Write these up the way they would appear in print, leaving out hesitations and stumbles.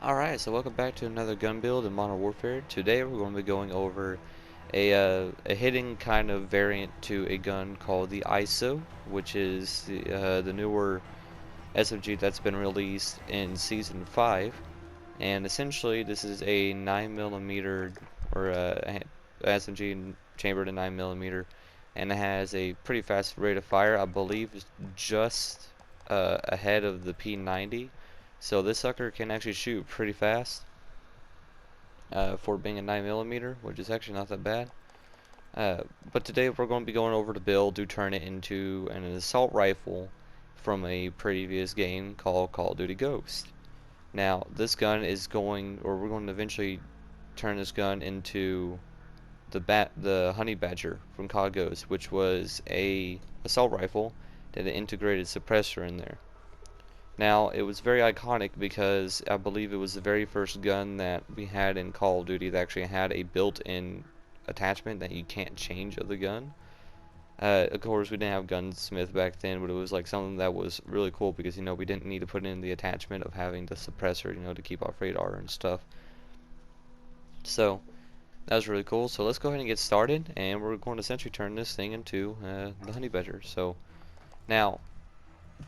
Alright, so welcome back to another gun build in Modern Warfare. Today we're going to be going over a hidden kind of variant to a gun called the ISO, which is the newer SMG that's been released in Season 5. And essentially this is a 9mm or SMG chambered in 9mm, and it has a pretty fast rate of fire. I believe it's just ahead of the P90. So this sucker can actually shoot pretty fast for being a 9mm, which is actually not that bad. But today we're going to be going over the build to turn it into an assault rifle from a previous game called Call of Duty Ghosts. Now this gun is we're going to eventually turn this gun into the Honey Badger from COD Ghosts, which was a assault rifle that had an integrated suppressor in there. Now, it was very iconic because I believe it was the very first gun that we had in Call of Duty that actually had a built-in attachment that you can't change of the gun. Of course, we didn't have Gunsmith back then, but it was like something that was really cool because, we didn't need to put in the attachment of having the suppressor, to keep off radar and stuff. So, that was really cool. So let's go ahead and get started, and we're going to essentially turn this thing into the Honey Badger. So, now,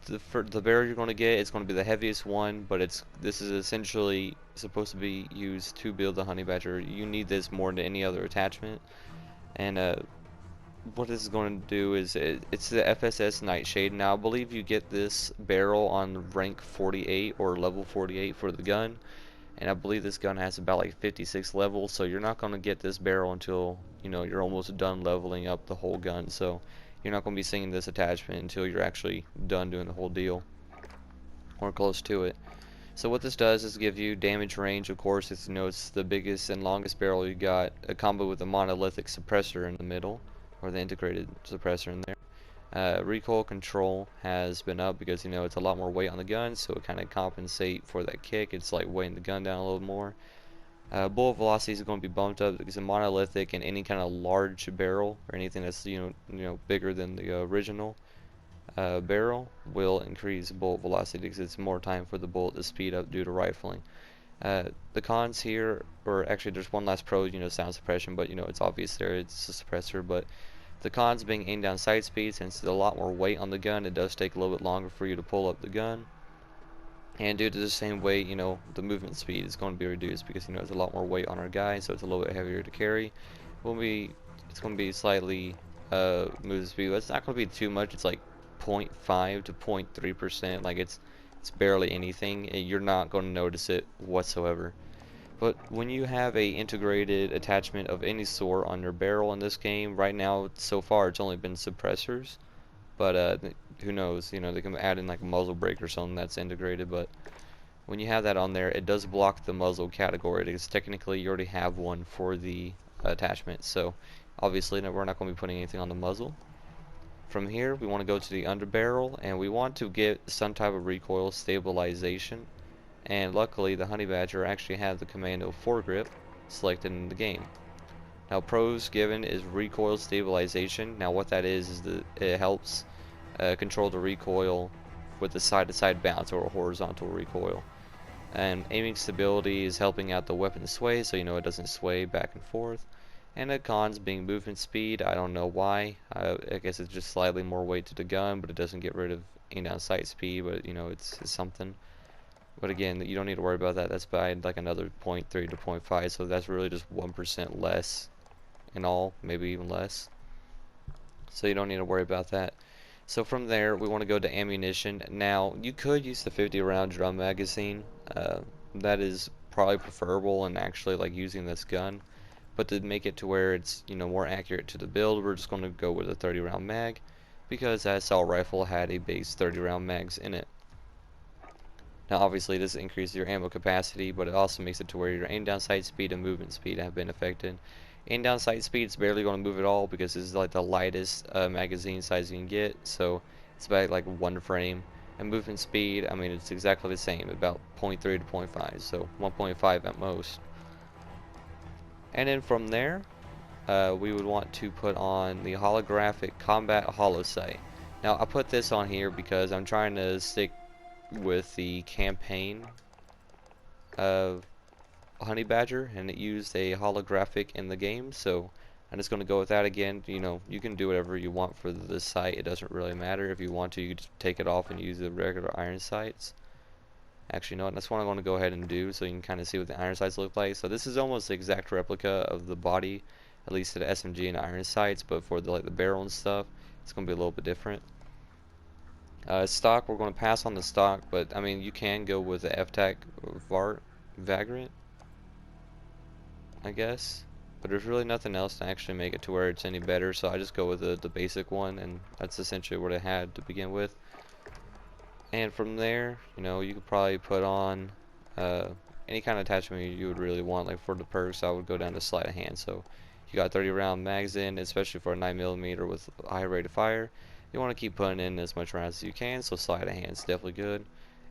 the barrel you're going to get, it's going to be the heaviest one, but this is essentially supposed to be used to build the Honey Badger. You need this more than any other attachment, and what this is going to do is it's the Fss Nightshade. Now I believe you get this barrel on rank 48 or level 48 for the gun, and I believe this gun has about like 56 levels, so you're not going to get this barrel until you're almost done leveling up the whole gun. So you're not going to be seeing this attachment until you're actually done doing the whole deal, or close to it. So what this does is give you damage range. Of course, it's the biggest and longest barrel you got, a combo with a monolithic suppressor in the middle, or the integrated suppressor in there. Recoil control has been up because it's a lot more weight on the gun, so it kind of compensate for that kick. It's like weighing the gun down a little more. Bullet velocity is going to be bumped up because a monolithic and any kind of large barrel or anything that's bigger than the original barrel will increase bullet velocity because it's more time for the bullet to speed up due to rifling. The cons here, or actually there's one last pro, sound suppression, but it's obvious there, it's a suppressor. But the cons being aim down sight speed, since there's a lot more weight on the gun, it does take a little bit longer for you to pull up the gun. And due to the same weight, the movement speed is going to be reduced because there's a lot more weight on our guy, so it's a little bit heavier to carry. It's going to be slightly movement speed, but it's not going to be too much. It's like 0.5 to 0.3%. Like it's barely anything. You're not going to notice it whatsoever. But when you have a integrated attachment of any sort on your barrel in this game, right now so far it's only been suppressors. But who knows? They can add in like a muzzle brake or something that's integrated. But when you have that on there, it does block the muzzle category because technically you already have one for the attachment. So obviously we're not going to be putting anything on the muzzle. From here, we want to go to the underbarrel, and we want to get some type of recoil stabilization. And luckily, the Honey Badger actually has the commando foregrip selected in the game. Now, pros given is recoil stabilization. Now, what that is that it helps control the recoil with the side-to-side bounce or a horizontal recoil. And aiming stability is helping out the weapon sway, so it doesn't sway back and forth. And the cons being movement speed. I don't know why. I guess it's just slightly more weight to the gun, but it doesn't get rid of aim down sight speed. But it's something. But again, you don't need to worry about that. That's by like another 0.3 to 0.5, so that's really just 1% less in all, maybe even less. So you don't need to worry about that. So from there, we want to go to ammunition. Now, you could use the 50 round drum magazine. That is probably preferable in actually like using this gun. But to make it to where it's more accurate to the build, we're just going to go with a 30 round mag because that assault rifle had a base 30 round mags in it. Now obviously this increases your ammo capacity, but it also makes it to where your aim down sight speed and movement speed have been affected. Aim down sight speed is barely going to move at all because this is like the lightest magazine size you can get, so it's about like 1 frame. And movement speed, I mean, it's exactly the same, about 0.3 to 0.5, so 1.5 at most. And then from there, we would want to put on the holographic combat holo sight. Now I put this on here because I'm trying to stick with the campaign honey badger, and it used a holographic in the game, so I'm just going to go with that again. You know, you can do whatever you want for the sight. It doesn't really matter. If you want to, you can just take it off and use the regular iron sights. Actually, no, that's what I'm going to go ahead and do, so you can kind of see what the iron sights look like. So this is almost the exact replica of the body, at least to the SMG and iron sights, but for the, like the barrel and stuff, it's going to be a little bit different. Stock, we're going to pass on the stock, but I mean, you can go with the FTAC Vagrant, I guess. But there's really nothing else to actually make it to where it's any better, so I just go with the basic one, and that's essentially what I had to begin with. And from there, you know, you could probably put on any kind of attachment you would really want. Like for the perks, I would go down to sleight of hand. So you got 30 round mags in, especially for a 9mm with a high rate of fire. You want to keep putting in as much rounds as you can, so sleight of hand is definitely good.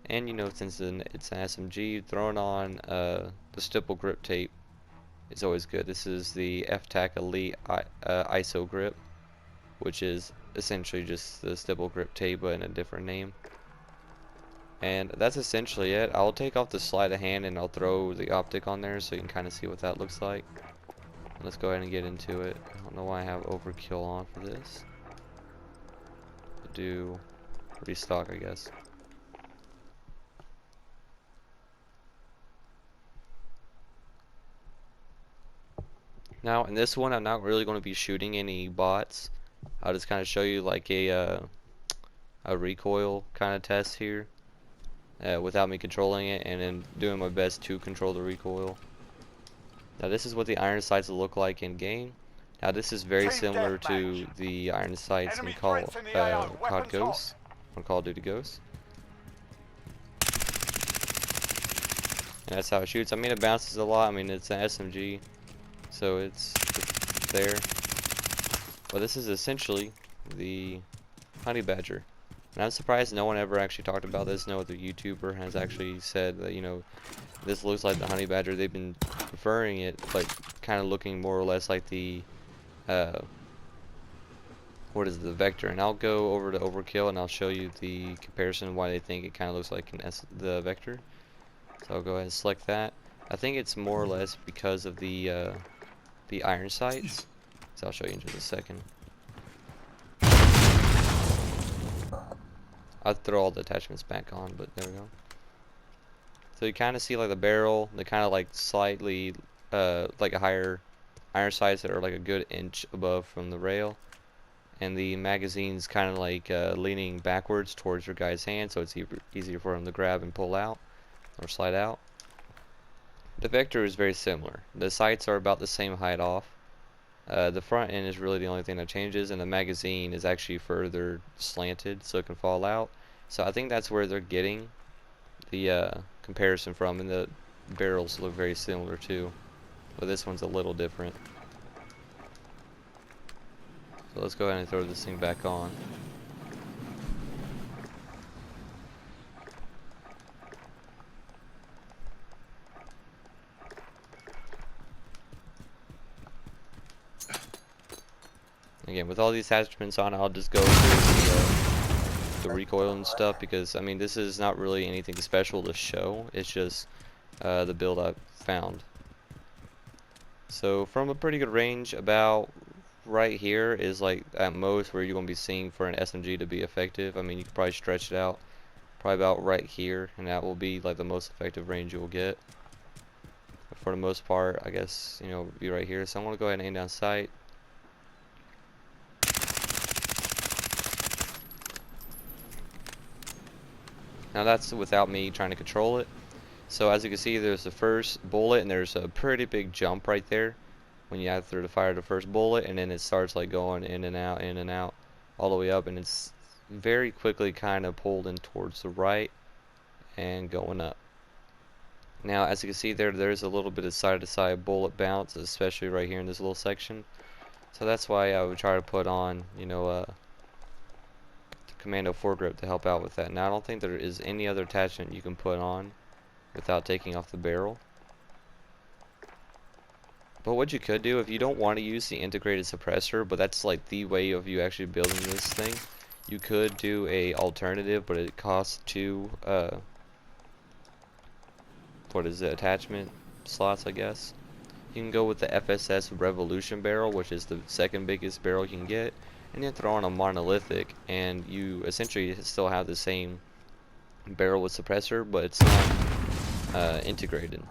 And you know, since it's an SMG, throwing on the stipple grip tape is always good. This is the FTAC Elite ISO grip, which is essentially just the stipple grip tape but in a different name. And that's essentially it. I'll take off the sleight of hand and I'll throw the optic on there so you can kind of see what that looks like. Let's go ahead and get into it. I don't know why I have overkill on for this. Do restock, I guess. Now in this one, I'm not really going to be shooting any bots. I'll just kind of show you like a recoil kind of test here. Without me controlling it, and then doing my best to control the recoil. Now this is what the iron sights look like in game. Now this is very similar to the iron sights in COD Ghosts, on Call of Duty Ghosts. And that's how it shoots. I mean, it bounces a lot. I mean, it's an SMG, so it's there. But this is essentially the honey badger. And I'm surprised no one ever actually talked about this. No other YouTuber has actually said that, you know, this looks like the honey badger. They've been preferring it, like, kind of looking more or less like the, what is the vector. And I'll go over to overkill and I'll show you the comparison why they think it kind of looks like the vector. So I'll go ahead and select that. I think it's more or less because of the iron sights. So I'll show you in just a second. I'll throw all the attachments back on, but there we go. So you kind of see like the barrel, the kind of like slightly, like a higher iron sights that are like a good inch above from the rail. And the magazine's kind of like leaning backwards towards your guy's hand, so it's easier for him to grab and pull out, or slide out. The vector is very similar. The sights are about the same height off. The front end is really the only thing that changes, and the magazine is actually further slanted so it can fall out. So I think that's where they're getting the comparison from, and the barrels look very similar too, but this one's a little different. So let's go ahead and throw this thing back on. Again, with all these attachments on, I'll just go through the recoil and stuff, because I mean, this is not really anything special to show. It's just the build I've found. So from a pretty good range, about right here is like at most where you're going to be seeing for an SMG to be effective. I mean, you could probably stretch it out probably about right here, and that will be like the most effective range you will get. But for the most part, I guess, you know, be right here. So I'm going to go ahead and aim down sight. Now that's without me trying to control it. So as you can see, there's the first bullet, and there's a pretty big jump right there when you have to fire the first bullet, and then it starts like going in and out all the way up, and it's very quickly kind of pulled in towards the right and going up. Now as you can see there's a little bit of side to side bullet bounce, especially right here in this little section. So that's why I would try to put on, you know, Commando foregrip to help out with that. Now I don't think there is any other attachment you can put on without taking off the barrel. But what you could do, if you don't want to use the integrated suppressor, but that's like the way of you actually building this thing, you could do a alternative, but it costs 2 what is it, attachment slots, I guess. You can go with the FSS Revolution barrel, which is the second biggest barrel you can get, and then throw on a monolithic, and you essentially still have the same barrel with suppressor, but it's not integrated,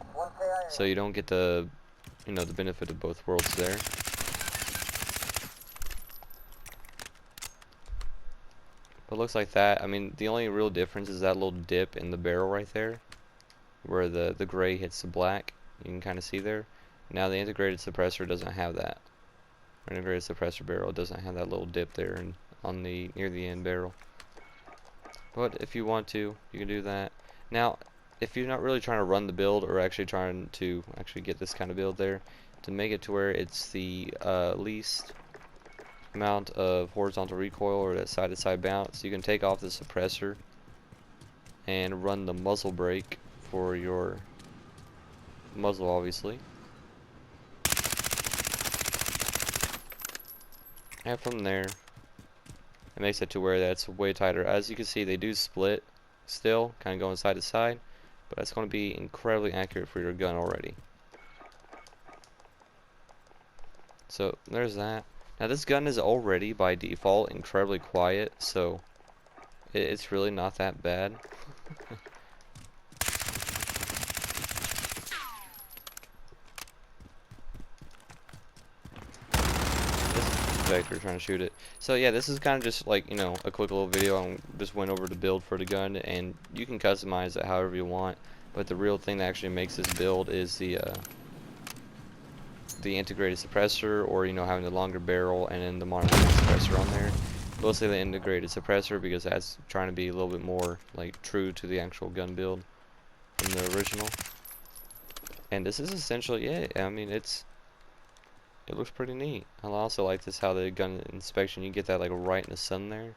so you don't get the the benefit of both worlds there. But it looks like that. I mean, the only real difference is that little dip in the barrel right there, where the gray hits the black. You can kind of see there. Now the integrated suppressor doesn't have that. Integrated suppressor barrel doesn't have that little dip there and on the near the end barrel. But if you want to, you can do that. Now, if you're not really trying to run the build or actually trying to get this kind of build there, to make it to where it's the least amount of horizontal recoil or that side-to-side bounce, you can take off the suppressor and run the muzzle brake for your muzzle, obviously. And from there, it makes it to where that's way tighter. As you can see, they do split still, kind of going side to side, but that's going to be incredibly accurate for your gun already. So there's that. Now this gun is already by default incredibly quiet, so it's really not that bad. Vector trying to shoot it. So yeah, this is kind of just like, a quick little video. I just went over the build for the gun, and you can customize it however you want, but the real thing that actually makes this build is the integrated suppressor, or having the longer barrel and then the monolithic suppressor on there. Mostly the integrated suppressor, because that's trying to be a little bit more like true to the actual gun build from the original. And this is essentially it. I mean, it looks pretty neat. I also like this, how the gun inspection, you get that like right in the sun there.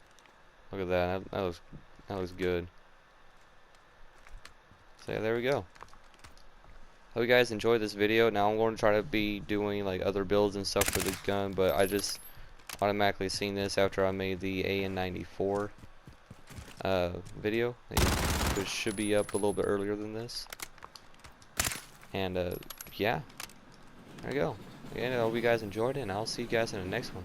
Look at that. That looks good. So yeah, there we go. Hope you guys enjoyed this video. Now I'm going to try to be doing like other builds and stuff for this gun, but I just automatically seen this after I made the AN94 video, which should be up a little bit earlier than this. And yeah, there we go. Again, I hope you guys enjoyed it, and I'll see you guys in the next one.